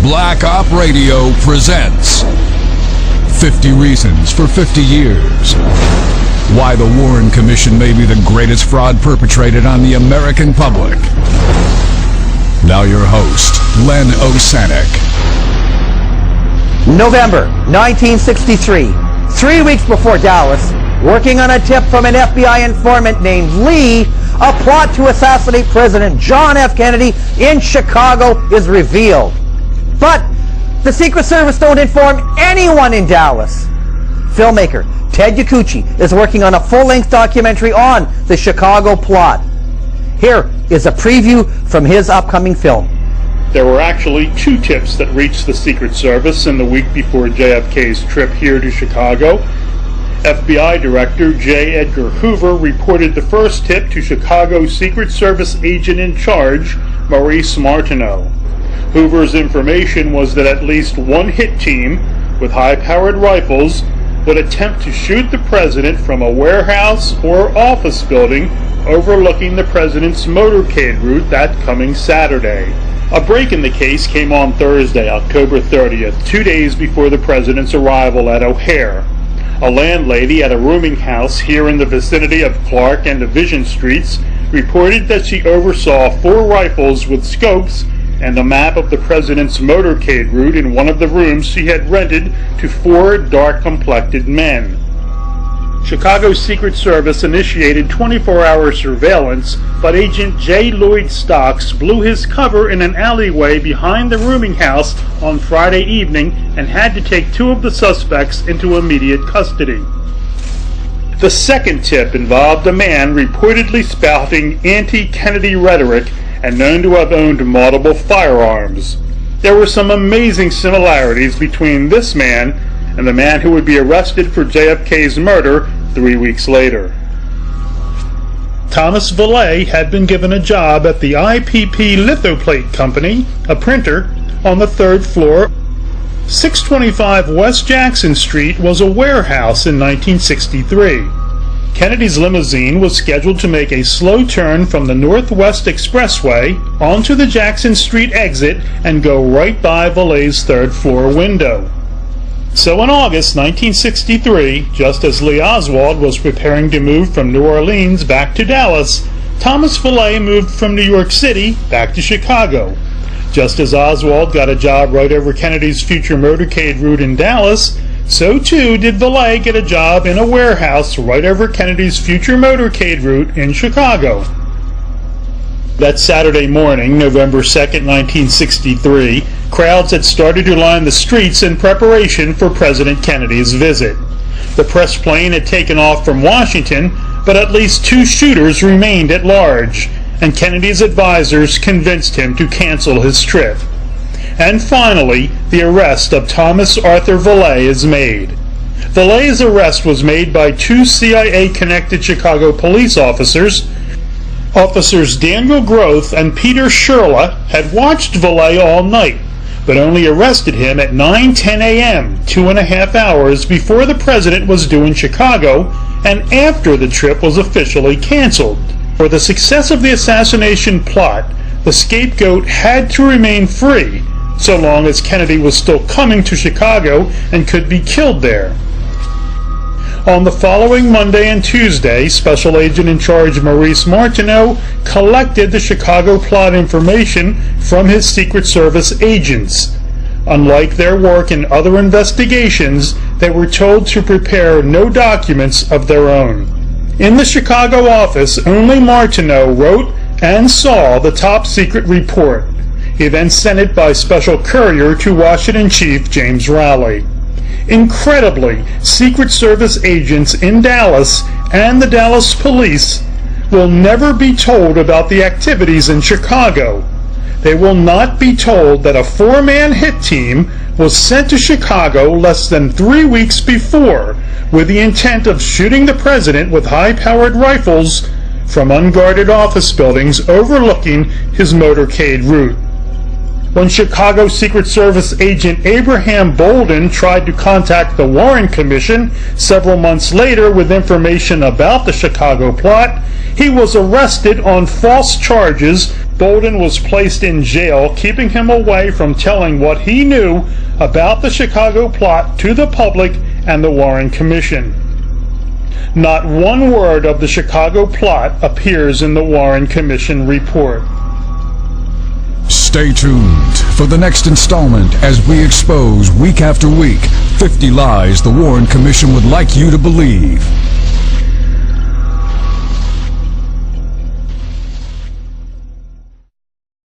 Black Op Radio presents 50 Reasons for 50 Years. Why the Warren Commission may be the greatest fraud perpetrated on the American public. Now your host, Len Osanek. November 1963, 3 weeks before Dallas, working on a tip from an FBI informant named Lee, a plot to assassinate President John F. Kennedy in Chicago is revealed. But the Secret Service don't inform anyone in Dallas. Filmmaker Ted Yacucci is working on a full-length documentary on the Chicago plot. Here is a preview from his upcoming film. There were actually two tips that reached the Secret Service in the week before JFK's trip here to Chicago. FBI Director J. Edgar Hoover reported the first tip to Chicago Secret Service agent in charge, Maurice Martineau. Hoover's information was that at least one hit team with high-powered rifles would attempt to shoot the president from a warehouse or office building overlooking the president's motorcade route that coming Saturday. A break in the case came on Thursday, October 30th, 2 days before the president's arrival at O'Hare. A landlady at a rooming house here in the vicinity of Clark and Division Streets reported that she oversaw 4 rifles with scopes and a map of the president's motorcade route in one of the rooms she had rented to 4 dark-complected men. Chicago's Secret Service initiated 24-hour surveillance, but Agent J. Lloyd Stocks blew his cover in an alleyway behind the rooming house on Friday evening and had to take 2 of the suspects into immediate custody. The second tip involved a man reportedly spouting anti-Kennedy rhetoric and known to have owned multiple firearms. There were some amazing similarities between this man and the man who would be arrested for JFK's murder 3 weeks later. Thomas Valet had been given a job at the IPP Lithoplate Company, a printer, on the 3rd floor. 625 West Jackson Street was a warehouse in 1963. Kennedy's limousine was scheduled to make a slow turn from the Northwest Expressway onto the Jackson Street exit and go right by Valet's 3rd floor window. So in August 1963, just as Lee Oswald was preparing to move from New Orleans back to Dallas, Thomas Valet moved from New York City back to Chicago. Just as Oswald got a job right over Kennedy's future motorcade route in Dallas, so too did Valet get a job in a warehouse right over Kennedy's future motorcade route in Chicago. That Saturday morning, November 2nd, 1963, crowds had started to line the streets in preparation for President Kennedy's visit. The press plane had taken off from Washington, but at least 2 shooters remained at large, and Kennedy's advisors convinced him to cancel his trip. And finally, the arrest of Thomas Arthur Valet is made. Valet's arrest was made by 2 CIA-connected Chicago police officers. Officers Daniel Groth and Peter Sherla had watched Valet all night, but only arrested him at 9:10 a.m., 2.5 hours before the president was due in Chicago and after the trip was officially canceled. For the success of the assassination plot, the scapegoat had to remain free, so long as Kennedy was still coming to Chicago and could be killed there. On the following Monday and Tuesday, Special Agent in Charge Maurice Martineau collected the Chicago plot information from his Secret Service agents. Unlike their work in other investigations, they were told to prepare no documents of their own. In the Chicago office, only Martineau wrote and saw the top-secret report. He then sent it by special courier to Washington Chief James Rowley. Incredibly, Secret Service agents in Dallas and the Dallas police will never be told about the activities in Chicago. They will not be told that a 4-man hit team was sent to Chicago less than 3 weeks before with the intent of shooting the president with high-powered rifles from unguarded office buildings overlooking his motorcade route. When Chicago Secret Service agent Abraham Bolden tried to contact the Warren Commission several months later with information about the Chicago plot, he was arrested on false charges. Bolden was placed in jail, keeping him away from telling what he knew about the Chicago plot to the public and the Warren Commission. Not one word of the Chicago plot appears in the Warren Commission report. Stay tuned for the next installment as we expose week after week 50 lies the Warren Commission would like you to believe.